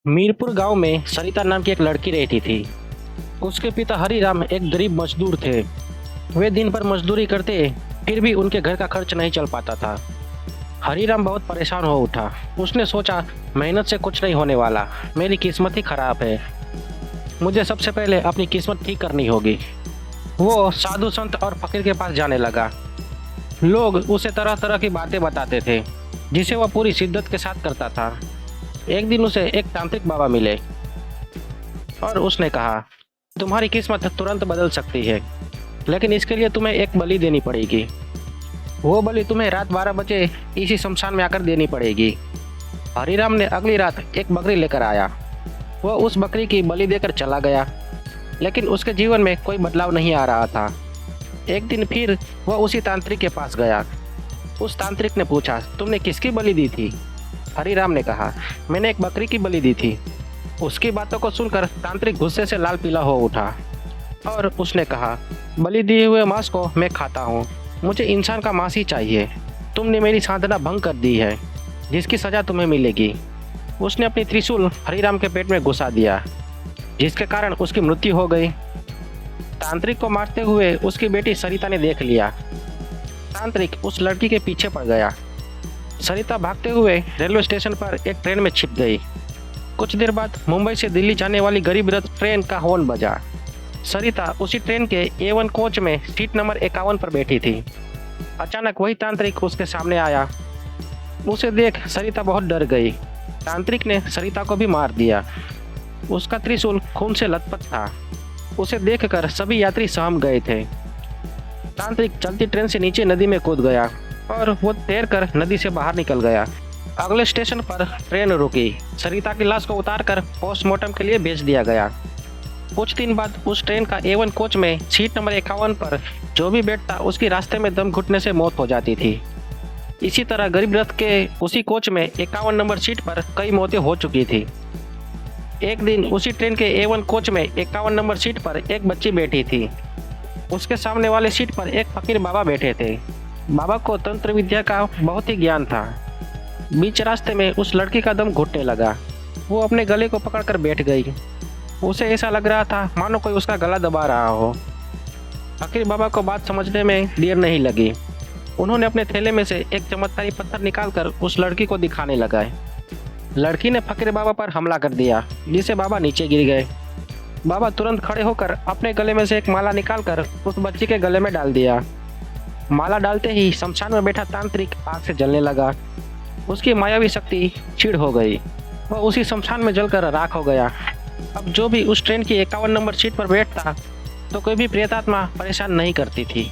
मीरपुर गांव में सरिता नाम की एक लड़की रहती थी। उसके पिता हरिराम एक गरीब मजदूर थे। वे दिन भर मजदूरी करते, फिर भी उनके घर का खर्च नहीं चल पाता था। हरिराम बहुत परेशान हो उठा। उसने सोचा, मेहनत से कुछ नहीं होने वाला, मेरी किस्मत ही खराब है। मुझे सबसे पहले अपनी किस्मत ठीक करनी होगी। वो साधु संत और फकीर के पास जाने लगा। लोग उसे तरह तरह की बातें बताते थे, जिसे वह पूरी शिद्दत के साथ करता था। एक दिन उसे एक तांत्रिक बाबा मिले और उसने कहा, तुम्हारी किस्मत तुरंत बदल सकती है, लेकिन इसके लिए तुम्हें एक बलि देनी पड़ेगी। वो बलि तुम्हें रात 12 बजे इसी शमशान में आकर देनी पड़ेगी। हरिराम ने अगली रात एक बकरी लेकर आया। वह उस बकरी की बलि देकर चला गया, लेकिन उसके जीवन में कोई बदलाव नहीं आ रहा था। एक दिन फिर वह उसी तांत्रिक के पास गया। उस तांत्रिक ने पूछा, तुमने किसकी बलि दी थी? हरिराम ने कहा, मैंने एक बकरी की बलि दी थी। उसकी बातों को सुनकर तांत्रिक गुस्से से लाल पीला हो उठा और उसने कहा, बलि दिए हुए मांस को मैं खाता हूँ, मुझे इंसान का मांस ही चाहिए। तुमने मेरी साधना भंग कर दी है, जिसकी सज़ा तुम्हें मिलेगी। उसने अपनी त्रिशूल हरिराम के पेट में घुसा दिया, जिसके कारण उसकी मृत्यु हो गई। तांत्रिक को मारते हुए उसकी बेटी सरिता ने देख लिया। तांत्रिक उस लड़की के पीछे पड़ गया। सरिता भागते हुए रेलवे स्टेशन पर एक ट्रेन में छिप गई। कुछ देर बाद मुंबई से दिल्ली जाने वाली गरीब रथ ट्रेन का हॉर्न बजा। सरिता उसी ट्रेन के A1 कोच में सीट नंबर 51 पर बैठी थी। अचानक वही तांत्रिक उसके सामने आया। उसे देख सरिता बहुत डर गई। तांत्रिक ने सरिता को भी मार दिया। उसका त्रिशूल खून से लथपथ था। उसे देखकर सभी यात्री सहम गए थे। तांत्रिक चलती ट्रेन से नीचे नदी में कूद गया और वो तैरकर नदी से बाहर निकल गया। अगले स्टेशन पर ट्रेन रुकी। सरिता की लाश को उतारकर पोस्टमार्टम के लिए भेज दिया गया। कुछ दिन बाद उस ट्रेन का A1 कोच में सीट नंबर 51 पर जो भी बैठता, उसकी रास्ते में दम घुटने से मौत हो जाती थी। इसी तरह गरीब रथ के उसी कोच में 51 नंबर सीट पर कई मौतें हो चुकी थी। एक दिन उसी ट्रेन के A1 कोच में 51 नंबर सीट पर एक बच्ची बैठी थी। उसके सामने वाले सीट पर एक फकीर बाबा बैठे थे। बाबा को तंत्र विद्या का बहुत ही ज्ञान था। बीच रास्ते में उस लड़की का दम घुटने लगा। वो अपने गले को पकड़कर बैठ गई। उसे ऐसा लग रहा था मानो कोई उसका गला दबा रहा हो। फकीर बाबा को बात समझने में देर नहीं लगी। उन्होंने अपने थैले में से एक चमत्कारी पत्थर निकालकर उस लड़की को दिखाने लगाए। लड़की ने फकीर बाबा पर हमला कर दिया, जिससे बाबा नीचे गिर गए। बाबा तुरंत खड़े होकर अपने गले में से एक माला निकालकर उस बच्ची के गले में डाल दिया। माला डालते ही शमशान में बैठा तांत्रिक आग से जलने लगा। उसकी मायावी शक्ति क्षीण हो गई। वह उसी शमशान में जलकर राख हो गया। अब जो भी उस ट्रेन की 51 नंबर सीट पर बैठता, तो कोई भी प्रेतात्मा परेशान नहीं करती थी।